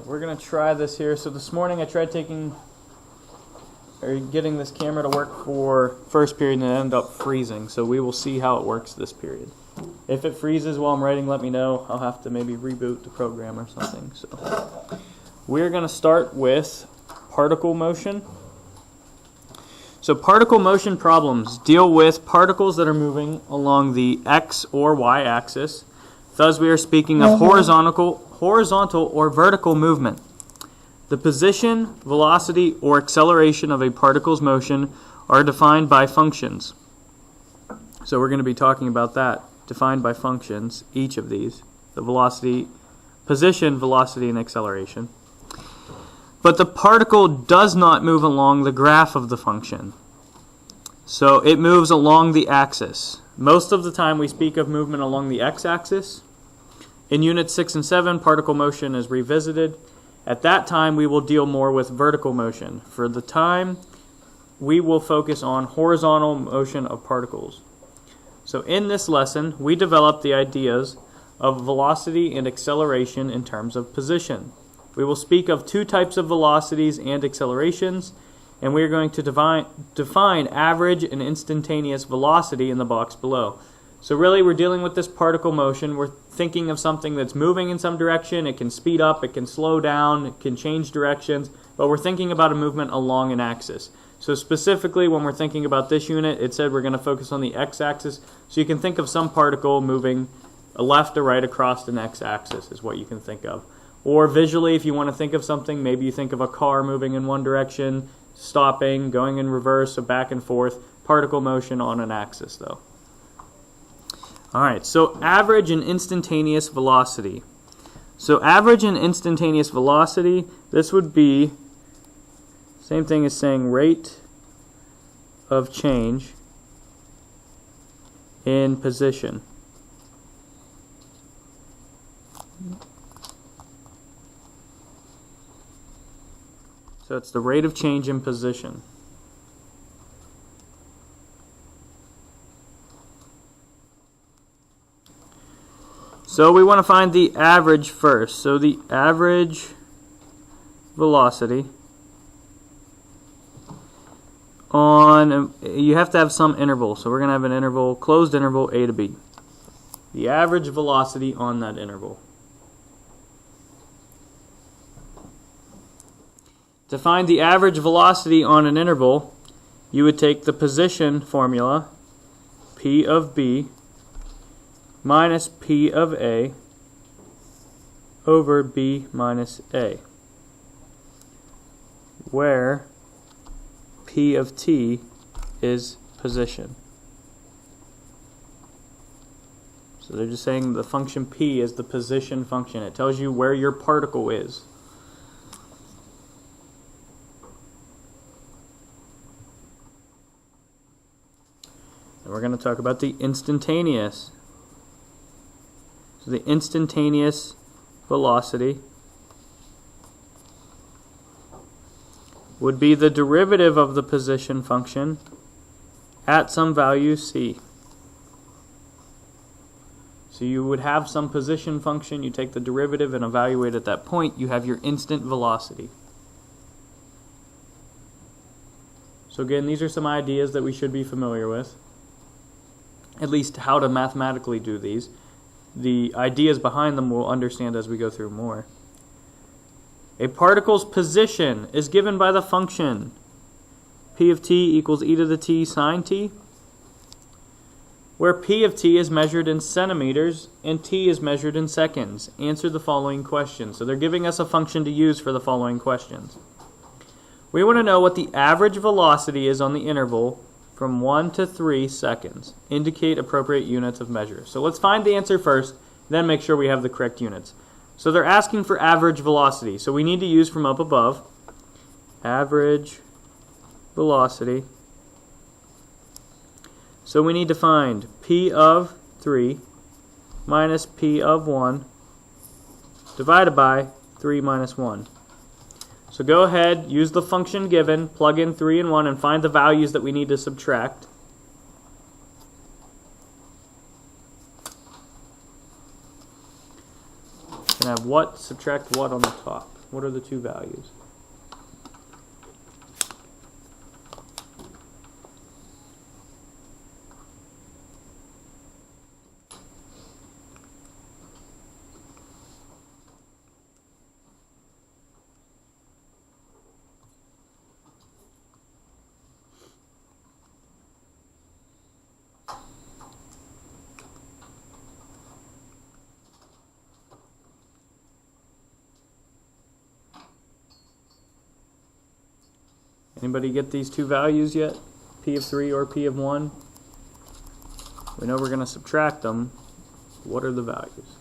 Alright, we're going to try this here. So this morning I tried getting this camera to work for first period and it ended up freezing. So we will see how it works this period. If it freezes while I'm writing, let me know. I'll have to maybe reboot the program or something. So we're going to start with particle motion. So particle motion problems deal with particles that are moving along the x or y axis. Thus we are speaking of horizontal or vertical movement. The position, velocity, or acceleration of a particle's motion are defined by functions. So we're going to be talking about that, defined by functions, each of these. The velocity, position, velocity, and acceleration. But the particle does not move along the graph of the function. So it moves along the axis. Most of the time we speak of movement along the x-axis. In Units 6 and 7, particle motion is revisited. At that time, we will deal more with vertical motion. For the time, we will focus on horizontal motion of particles. So in this lesson, we developed the ideas of velocity and acceleration in terms of position. We will speak of two types of velocities and accelerations, and we are going to define average and instantaneous velocity in the box below. So really we're dealing with this particle motion. We're thinking of something that's moving in some direction. It can speed up, it can slow down, it can change directions, but we're thinking about a movement along an axis. So specifically when we're thinking about this unit, it said we're going to focus on the x-axis. So you can think of some particle moving left or right across an x-axis is what you can think of. Or visually, if you want to think of something, maybe you think of a car moving in one direction, stopping, going in reverse, so back and forth. Particle motion on an axis though. Alright, so average and instantaneous velocity. So average and instantaneous velocity, this would be same thing as saying rate of change in position. So it's the rate of change in position. So we want to find the average first. So the average velocity on, you have to have some interval. So we're going to have an interval, closed interval A to B. The average velocity on that interval. To find the average velocity on an interval, you would take the position formula, P of B, minus P of A over B minus A, where P of T is position. So they're just saying the function P is the position function. It tells you where your particle is. And we're going to talk about the instantaneous. So the instantaneous velocity would be the derivative of the position function at some value c. So you would have some position function, you take the derivative and evaluate at that point, you have your instant velocity. So again, these are some ideas that we should be familiar with, at least how to mathematically do these. The ideas behind them we'll understand as we go through more. A particle's position is given by the function P of t equals e to the t sine t, where P of t is measured in centimeters and t is measured in seconds. Answer the following questions. So they're giving us a function to use for the following questions. We want to know what the average velocity is on the interval from 1 to 3 seconds. Indicate appropriate units of measure. So let's find the answer first, then make sure we have the correct units. So they're asking for average velocity. So we need to use from up above, average velocity. So we need to find P of 3 minus P of 1 divided by 3 minus 1. So go ahead, use the function given, plug in 3 and 1, and find the values that we need to subtract. We're going to have what subtract what on the top. What are the two values? Anybody get these two values yet? P of 3 or P of 1? We know we're going to subtract them. What are the values?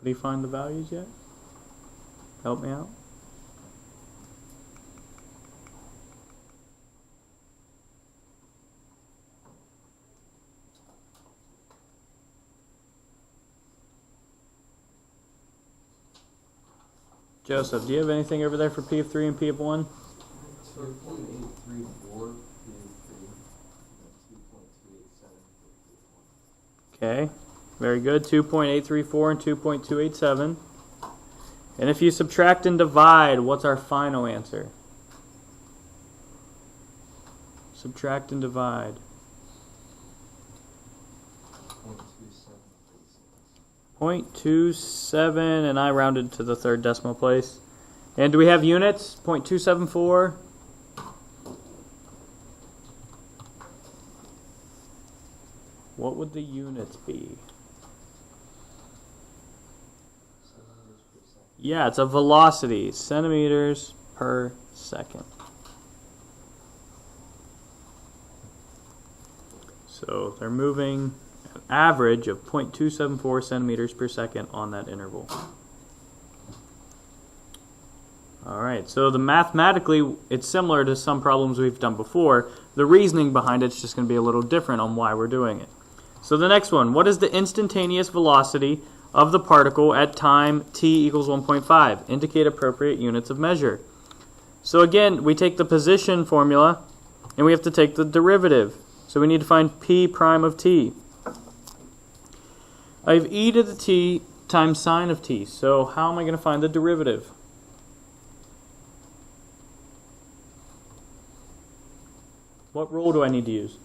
Do you find the values yet? Help me out. Joseph, do you have anything over there for P of 3 and P of 1? 2.834 Okay, very good. 2.834 and 2.287. And if you subtract and divide, what's our final answer? Subtract and divide. 0.27, and I rounded to the third decimal place. And do we have units? 0.274. What would the units be? Yeah, it's a velocity, centimeters per second. So they're moving an average of 0.274 centimeters per second on that interval. Alright, so mathematically it's similar to some problems we've done before. The reasoning behind it's just going to be a little different on why we're doing it. So the next one, what is the instantaneous velocity of the particle at time t equals 1.5? Indicate appropriate units of measure. So again, we take the position formula and we have to take the derivative. So we need to find p prime of t. I have e to the t times sine of t. So how am I going to find the derivative? What rule do I need to use?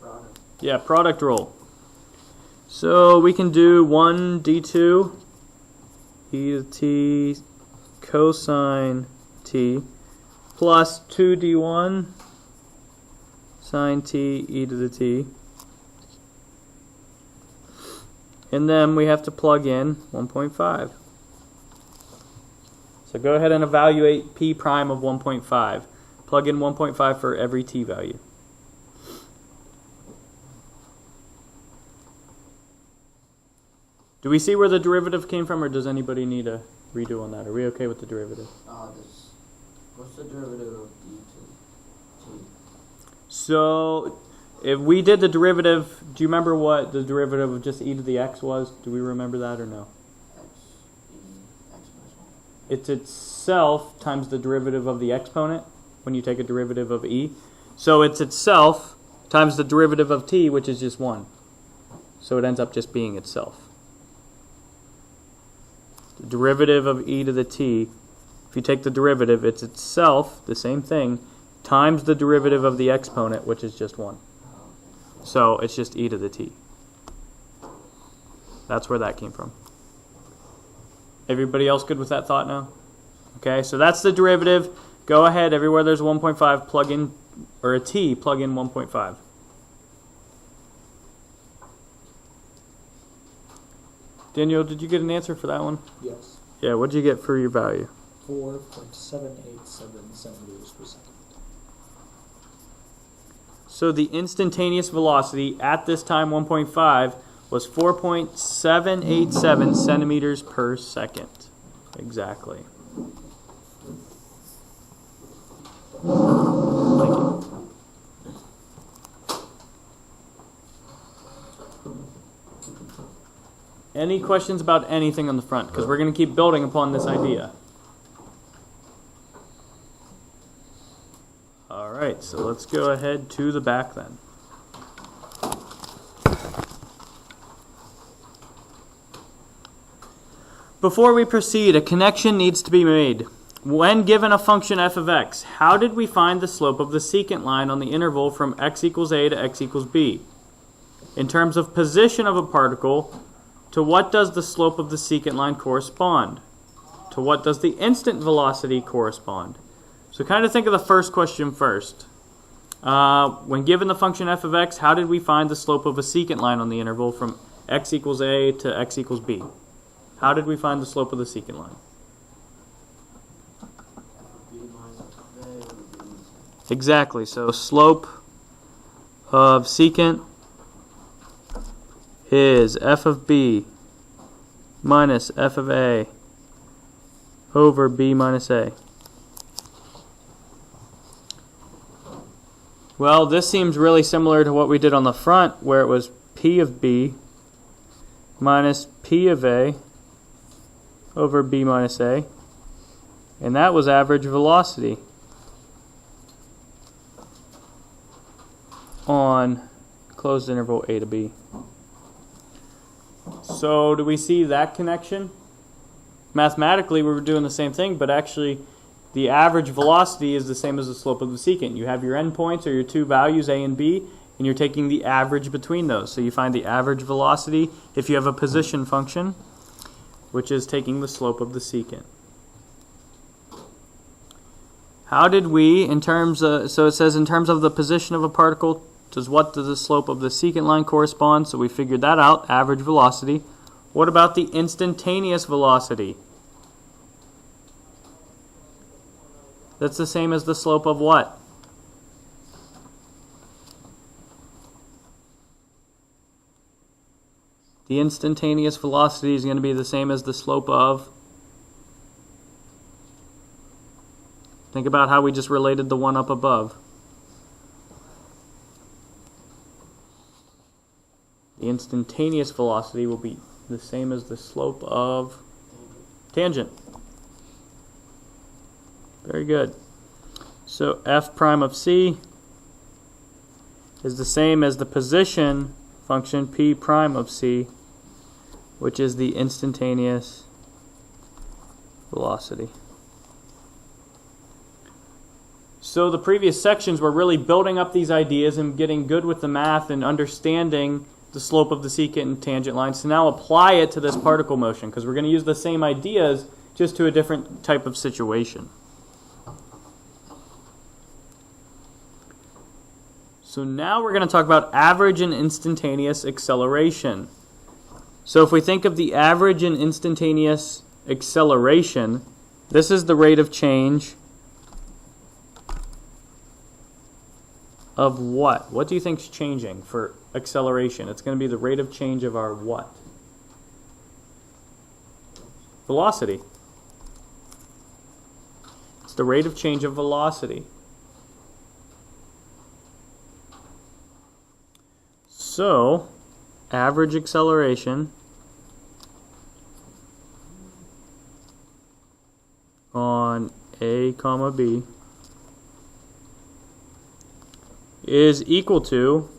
Product. Yeah, product rule. So we can do 1 d2 e to the t cosine t plus 2 d1 sine t e to the t. And then we have to plug in 1.5. So go ahead and evaluate p prime of 1.5. Plug in 1.5 for every t value. Do we see where the derivative came from, or does anybody need a redo on that? Are we okay with the derivative? What's the derivative of d to t? So, if we did the derivative, do you remember what the derivative of just e to the x was? Do we remember that or no? X minus 1. It's itself times the derivative of the exponent when you take a derivative of e. So it's itself times the derivative of t, which is just 1. So it ends up just being itself. The derivative of e to the t, if you take the derivative, it's itself, the same thing, times the derivative of the exponent, which is just 1. So it's just e to the t. That's where that came from. Everybody else good with that thought now? Okay, so that's the derivative. Go ahead, everywhere there's 1.5, plug in, or a t, plug in 1.5. Daniel, did you get an answer for that one? Yes. Yeah, what did you get for your value? 4.787 centimeters per second. So the instantaneous velocity at this time 1.5 was 4.787 centimeters per second. Exactly. Thank you. Any questions about anything on the front? Because we're going to keep building upon this idea. All right, so let's go ahead to the back then. Before we proceed, a connection needs to be made. When given a function f of x, how did we find the slope of the secant line on the interval from x equals a to x equals b? In terms of position of a particle, to what does the slope of the secant line correspond? To what does the instant velocity correspond? So kind of think of the first question first. When given the function f of x, how did we find the slope of a secant line on the interval from x equals a to x equals b? How did we find the slope of the secant line? Exactly, so slope of secant is f of b minus f of a over b minus a. Well, this seems really similar to what we did on the front, where it was p of b minus p of a over b minus a, and that was average velocity on closed interval a to b. So do we see that connection? Mathematically, we were doing the same thing, but actually the average velocity is the same as the slope of the secant. You have your endpoints, or your two values, a and b, and you're taking the average between those. So you find the average velocity if you have a position function, which is taking the slope of the secant. How did we, in terms of, so it says in terms of the position of a particle, what does the slope of the secant line correspond? So we figured that out, average velocity. What about the instantaneous velocity? That's the same as the slope of what? The instantaneous velocity is going to be the same as the slope of. Think about how we just related the one up above. The instantaneous velocity will be the same as the slope of tangent. Very good. So f prime of c is the same as the position function p prime of c, which is the instantaneous velocity. So the previous sections were really building up these ideas and getting good with the math and understanding the slope of the secant and tangent lines to now apply it to this particle motion, because we're going to use the same ideas just to a different type of situation. So now we're going to talk about average and instantaneous acceleration. So if we think of the average and instantaneous acceleration, this is the rate of change of what? What do you think is changing for acceleration? It's going to be the rate of change of our what? Velocity. It's the rate of change of velocity. So, average acceleration on A comma B is equal to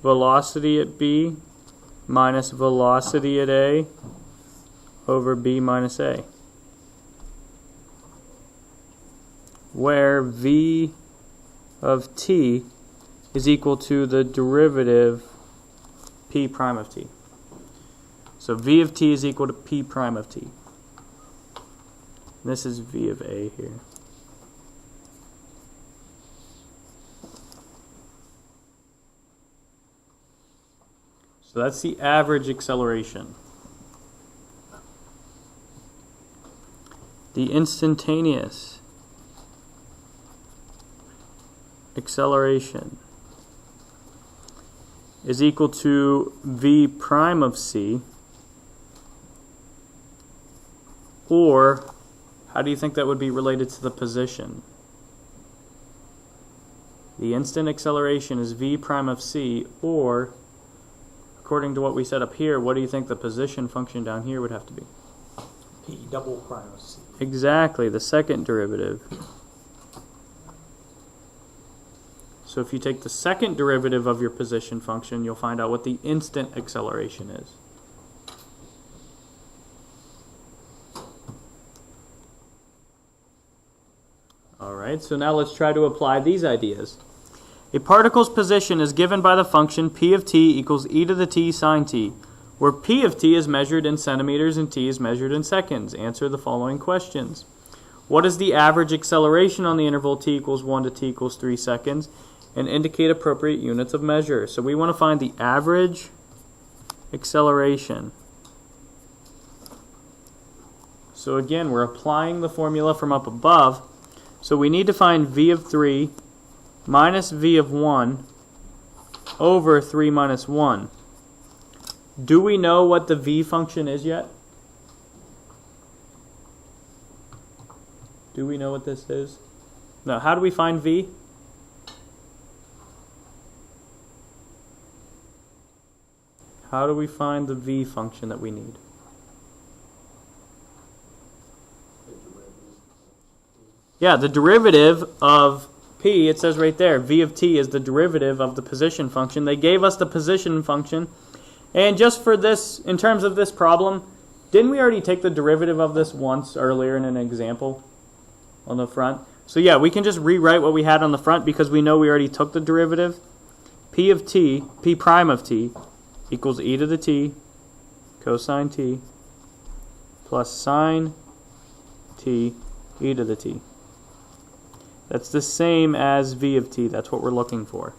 velocity at B minus velocity at A over B minus A, where V of t is equal to the derivative P prime of t. So V of t is equal to P prime of t. This is V of A here. So that's the average acceleration. The instantaneous acceleration is equal to v prime of c, or how do you think that would be related to the position? The instant acceleration is v prime of c, or according to what we set up here, what do you think the position function down here would have to be? P double prime of C. Exactly, the second derivative. So if you take the second derivative of your position function, you'll find out what the instant acceleration is. Alright, so now let's try to apply these ideas. A particle's position is given by the function p of t equals e to the t sine t, where p of t is measured in centimeters and t is measured in seconds. Answer the following questions. What is the average acceleration on the interval t equals 1 to t equals 3 seconds? And indicate appropriate units of measure. So we want to find the average acceleration. So again, we're applying the formula from up above. So we need to find v of 3 minus v of 1 over 3 minus 1. Do we know what the v function is yet? Do we know what this is? No. How do we find v? How do we find the v function that we need? Yeah, the derivative of p, it says right there, v of t is the derivative of the position function. They gave us the position function. And just for this, in terms of this problem, didn't we already take the derivative of this once earlier in an example on the front? So yeah, we can just rewrite what we had on the front because we know we already took the derivative. P of t, p prime of t, equals e to the t cosine t plus sine t e to the t. That's the same as v of t. That's what we're looking for.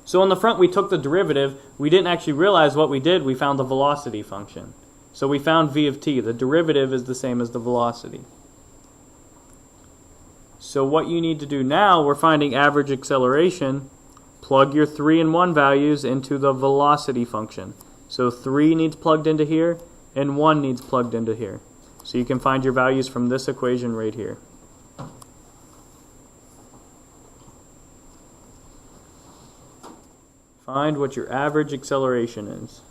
So on the front we took the derivative. We didn't actually realize what we did. We found the velocity function. So we found v of t. The derivative is the same as the velocity. So what you need to do now, we're finding average acceleration. Plug your 3 and 1 values into the velocity function. So 3 needs plugged into here, and 1 needs plugged into here. So you can find your values from this equation right here. Find what your average acceleration is.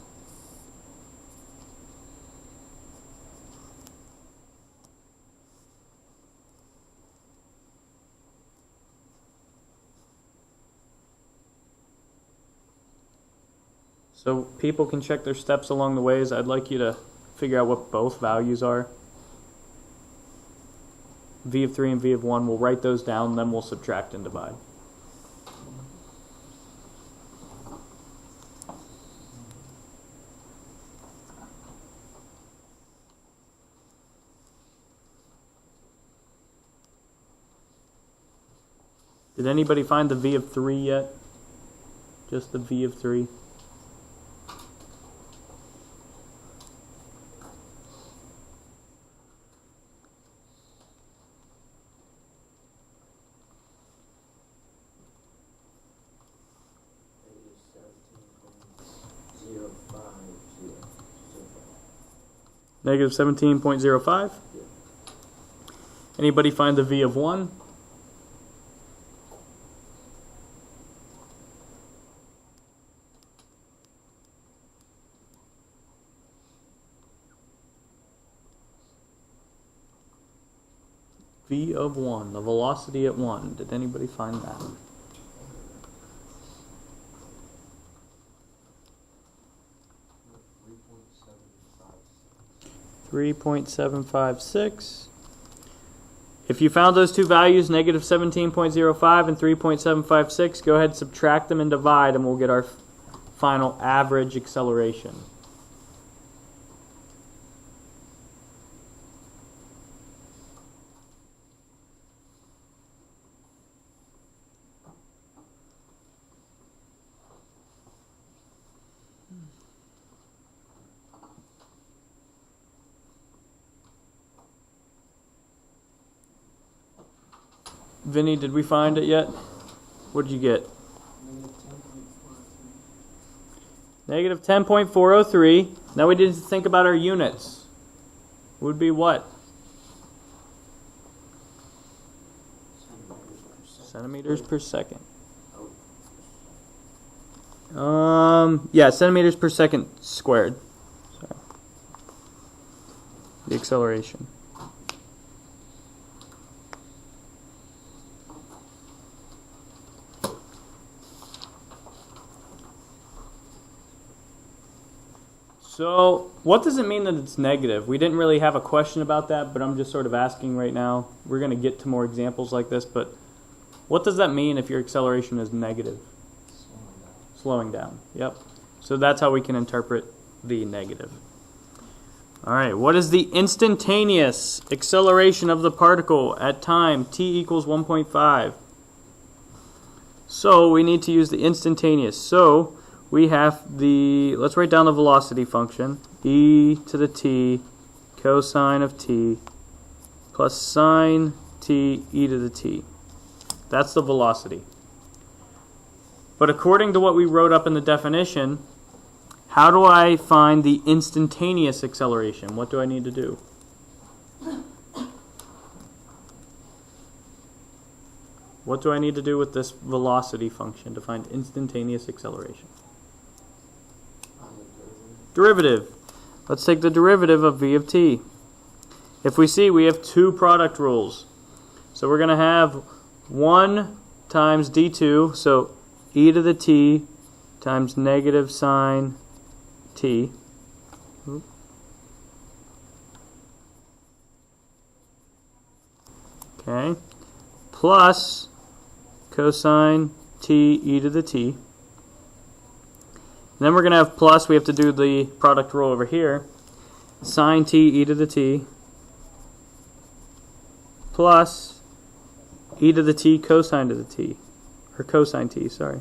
So people can check their steps along the ways. I'd like you to figure out what both values are. V of 3 and V of 1, we'll write those down, then we'll subtract and divide. Did anybody find the V of 3 yet? Just the V of 3? Negative 17.05. Anybody find the V of 1? V of 1, the velocity at 1. Did anybody find that? .756. If you found those two values, negative 17.05 and 3.756, go ahead, subtract them and divide, and we'll get our final average acceleration. Vinny, did we find it yet? What did you get? Negative 10.403. Now we need to think about our units. Would be what? Centimeters per second. Centimeters per second. Yeah, centimeters per second squared. Sorry. The acceleration. So, what does it mean that it's negative? We didn't really have a question about that, but I'm just sort of asking right now. We're going to get to more examples like this, but what does that mean if your acceleration is negative? Slowing down. Yep. So that's how we can interpret the negative. All right, what is the instantaneous acceleration of the particle at time t equals 1.5? So we need to use the instantaneous. So we have let's write down the velocity function, e to the t cosine of t plus sine t e to the t. That's the velocity. But according to what we wrote up in the definition, how do I find the instantaneous acceleration? What do I need to do? What do I need to do with this velocity function to find instantaneous acceleration? Derivative. Let's take the derivative of v of t. If we see, we have two product rules. So we're going to have 1 times d2, so e to the t times negative sine t. Okay. Plus cosine t e to the t. And then we're going to have plus, we have to do the product rule over here, sine t e to the t plus e to the t cosine to the t, or cosine t, sorry.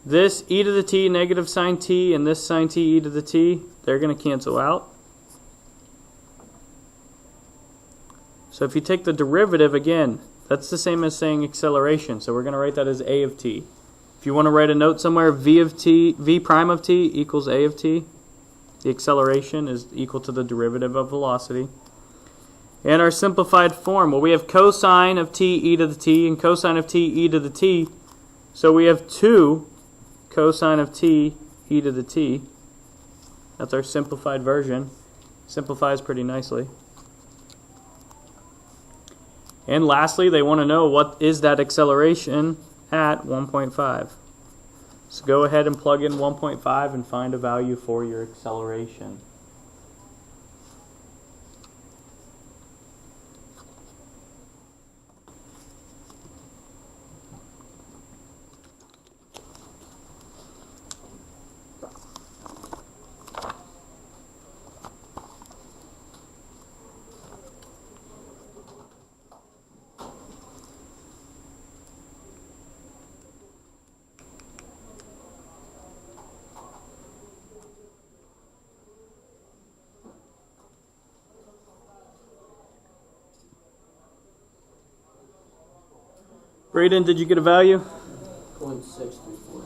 This e to the t negative sine t and this sine t e to the t, they're going to cancel out. So if you take the derivative again, that's the same as saying acceleration, so we're going to write that as a of t. If you want to write a note somewhere, v prime of t equals a of t. The acceleration is equal to the derivative of velocity. And our simplified form, well, we have cosine of t e to the t and cosine of t e to the t. So we have 2 cosine of t e to the t. That's our simplified version. Simplifies pretty nicely. And lastly, they want to know what is that acceleration at 1.5. So go ahead and plug in 1.5 and find a value for your acceleration. Braden, did you get a value? 0.634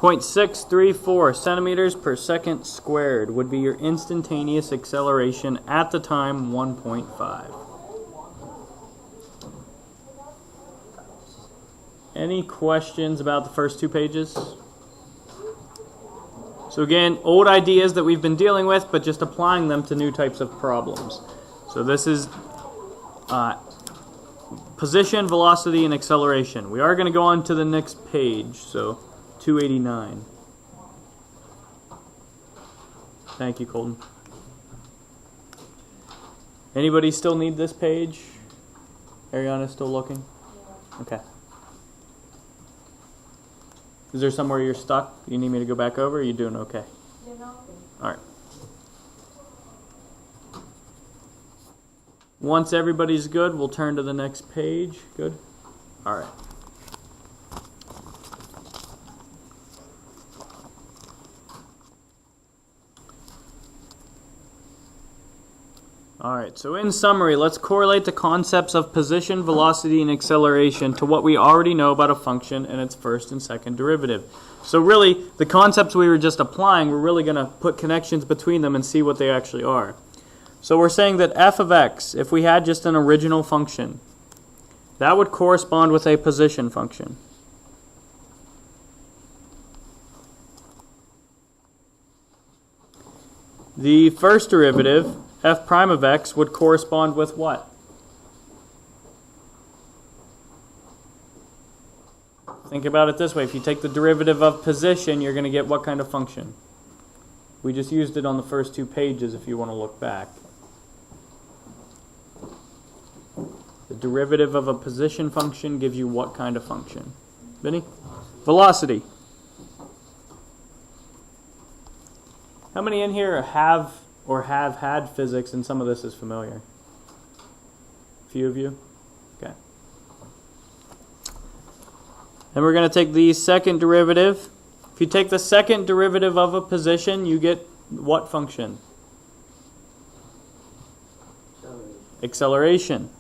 centimeters. 0.634 centimeters per second squared would be your instantaneous acceleration at the time 1.5. Any questions about the first 2 pages? So again, old ideas that we've been dealing with, but just applying them to new types of problems. So this is position, velocity, and acceleration. We are going to go on to the next page, so 289. Thank you, Colton. Anybody still need this page? Ariana still looking? Okay. Is there somewhere you're stuck? You need me to go back over? Or are you doing okay? All right. Once everybody's good, we'll turn to the next page. Good? All right. All right, so in summary, let's correlate the concepts of position, velocity, and acceleration to what we already know about a function and its first and second derivative. So really, the concepts we were just applying, we're really going to put connections between them and see what they actually are. So we're saying that f of x, if we had just an original function, that would correspond with a position function. The first derivative, f prime of x, would correspond with what? Think about it this way. If you take the derivative of position, you're going to get what kind of function? We just used it on the first 2 pages if you want to look back. The derivative of a position function gives you what kind of function? Vinny? Velocity. How many in here have or have had physics and some of this is familiar? A few of you? Okay. Then we're going to take the second derivative. If you take the second derivative of a position, you get what function? Acceleration.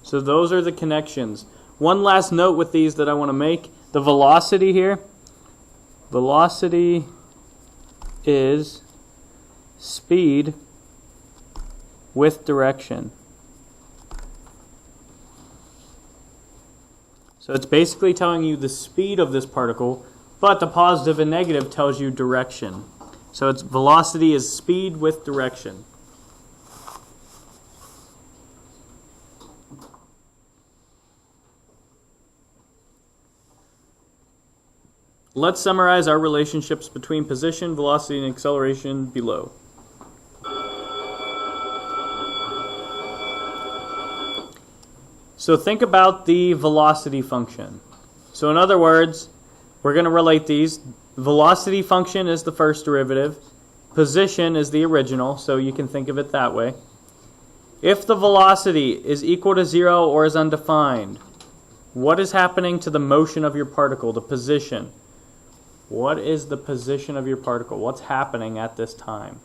So those are the connections. One last note with these that I want to make. The velocity here. Velocity is speed with direction. So it's basically telling you the speed of this particle, but the positive and negative tells you direction. So its velocity is speed with direction. Let's summarize our relationships between position, velocity, and acceleration below. So think about the velocity function. So in other words, we're going to relate these. Velocity function is the first derivative. Position is the original, so you can think of it that way. If the velocity is equal to 0 or is undefined, what is happening to the motion of your particle, the position? What is the position of your particle? What's happening at this time?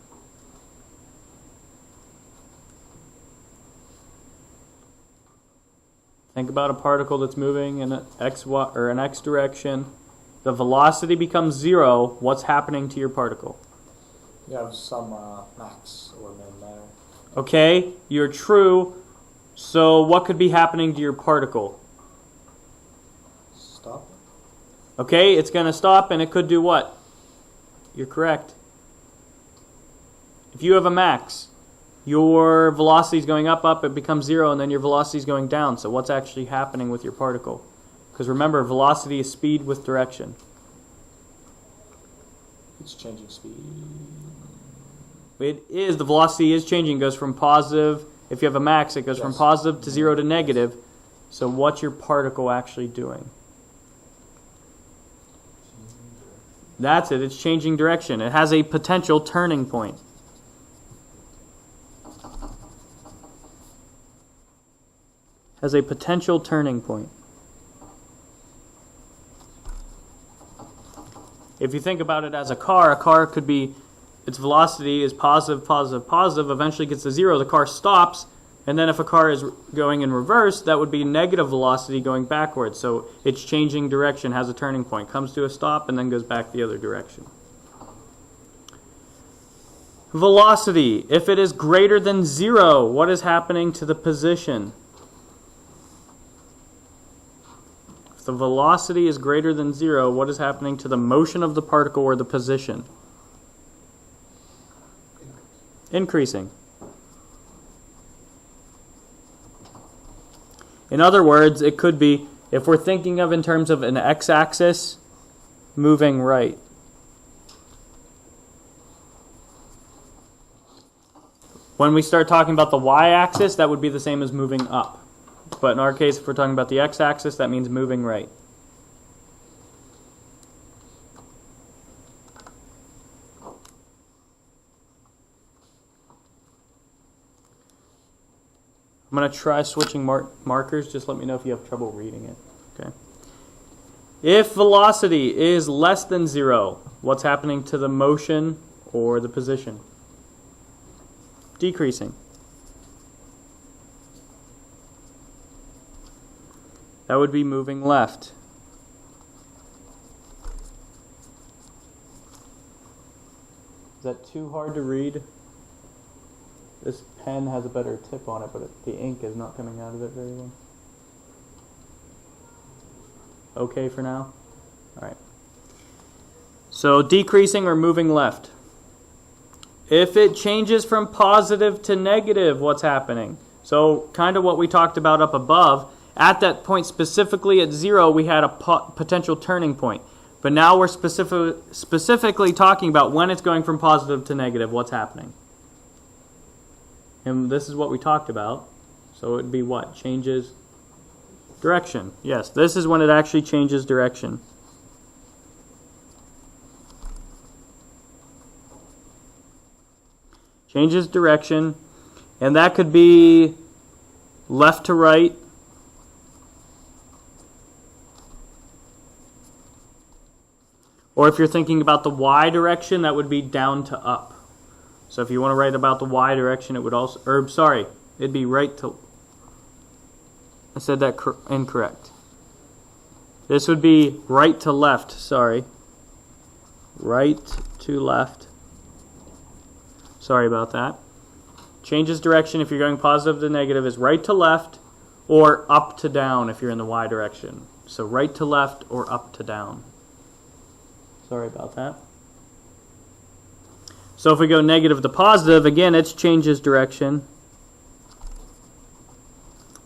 Think about a particle that's moving in an x direction. The velocity becomes 0. What's happening to your particle? You have some max or min there. Okay, you're true. So what could be happening to your particle? Stop. Okay, it's going to stop and it could do what? You're correct. If you have a max, your velocity is going up, it becomes 0, and then your velocity is going down. So what's actually happening with your particle? Because remember, velocity is speed with direction. It's changing speed. It is. The velocity is changing. It goes from positive. If you have a max, it goes from positive to 0 to negative. So what's your particle actually doing? That's it. It's changing direction. It has a potential turning point. Has a potential turning point. If you think about it as a car could be, its velocity is positive, positive, positive, eventually gets to 0, the car stops, and then if a car is going in reverse, that would be negative velocity going backwards. So it's changing direction, has a turning point, comes to a stop, and then goes back the other direction. Velocity, if it is greater than 0, what is happening to the position? If the velocity is greater than 0, what is happening to the motion of the particle or the position? Increasing. In other words, it could be, if we're thinking of in terms of an x-axis, moving right. When we start talking about the y-axis, that would be the same as moving up. But in our case, if we're talking about the x-axis, that means moving right. I'm going to try switching markers. Just let me know if you have trouble reading it. Okay. If velocity is less than 0, what's happening to the motion or the position? Decreasing. That would be moving left. Is that too hard to read? This pen has a better tip on it, but the ink is not coming out of it very well. Okay for now? Alright. So decreasing or moving left. If it changes from positive to negative, what's happening? So kind of what we talked about up above. At that point, specifically at 0, we had a potential turning point. But now we're specifically talking about when it's going from positive to negative, what's happening. And this is what we talked about. So it would be what? Changes direction. Yes, this is when it actually changes direction. Changes direction. And that could be left to right. Or if you're thinking about the y direction, that would be down to up. So if you want to write about the y direction, it would also, it'd be right to, I said that incorrect. This would be right to left, right to left. Sorry about that. Changes direction if you're going positive to negative is right to left or up to down if you're in the y direction. So right to left or up to down. Sorry about that. So if we go negative to positive, again, it changes direction.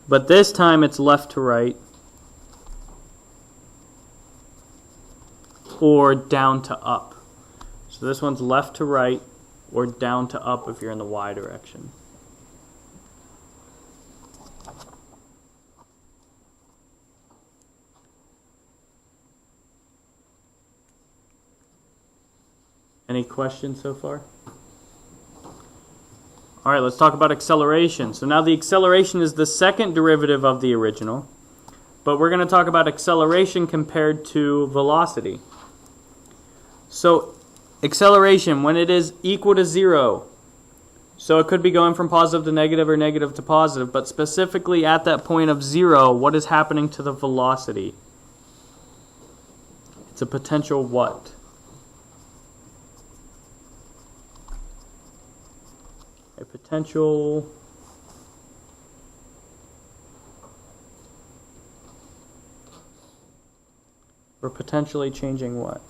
But this time it's left to right or down to up. So this one's left to right or down to up if you're in the y direction. Any questions so far? All right, let's talk about acceleration. So now the acceleration is the second derivative of the original, but we're going to talk about acceleration compared to velocity. So acceleration, when it is equal to 0, so it could be going from positive to negative or negative to positive, but specifically at that point of 0, what is happening to the velocity? It's a potential what? A potential or potentially changing what?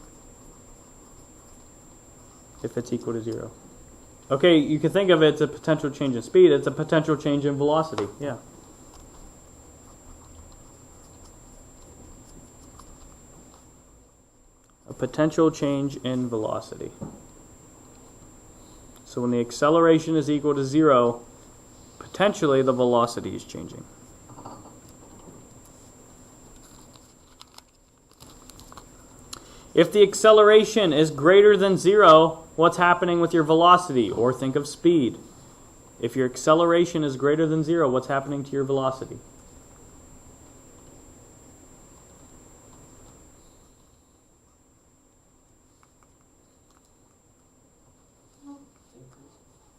If it's equal to 0. Okay, you can think of it as a potential change in speed. It's a potential change in velocity. Yeah. A potential change in velocity. So when the acceleration is equal to 0, potentially the velocity is changing. If the acceleration is greater than 0, what's happening with your velocity? Or think of speed. If your acceleration is greater than 0, what's happening to your velocity?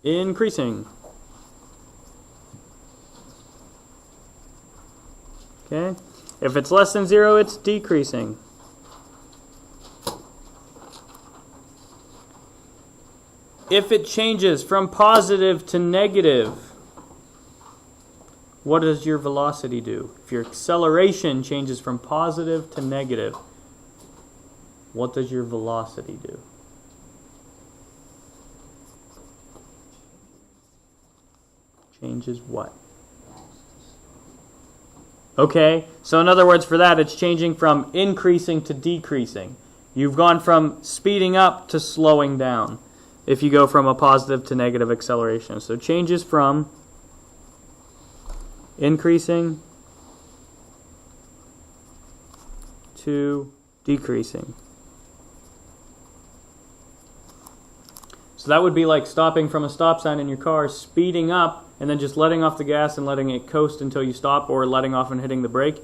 Increasing. Okay. If it's less than 0, it's decreasing. If it changes from positive to negative, what does your velocity do? If your acceleration changes from positive to negative, what does your velocity do? Changes what? Okay, so in other words for that, it's changing from increasing to decreasing. You've gone from speeding up to slowing down if you go from a positive to negative acceleration. So changes from increasing to decreasing. So that would be like stopping from a stop sign in your car, speeding up, and then just letting off the gas and letting it coast until you stop, or letting off and hitting the brake.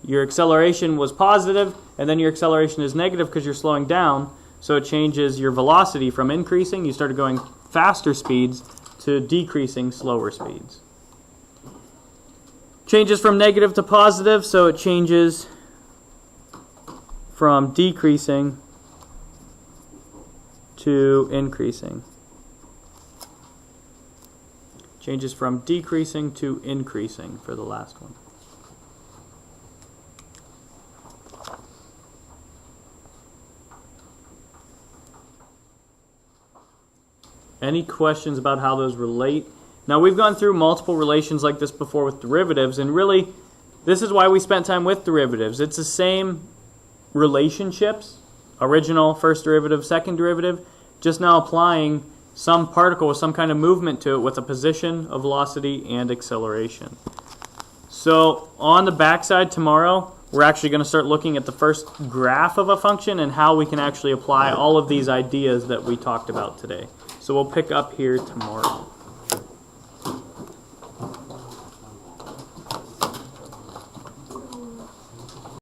your acceleration was positive, and then your acceleration is negative because you're slowing down, so it changes your velocity from increasing, you started going faster speeds, to decreasing slower speeds. Changes from negative to positive, so it changes from decreasing to increasing. Changes from decreasing to increasing for the last one. Any questions about how those relate? Now, we've gone through multiple relations like this before with derivatives, and really, this is why we spent time with derivatives. It's the same relationships, original, first derivative, second derivative, just now applying some particle with some kind of movement to it with a position, a velocity, and acceleration. So on the backside tomorrow, we're actually going to start looking at the first graph of a function and how we can actually apply all of these ideas that we talked about today. So we'll pick up here tomorrow.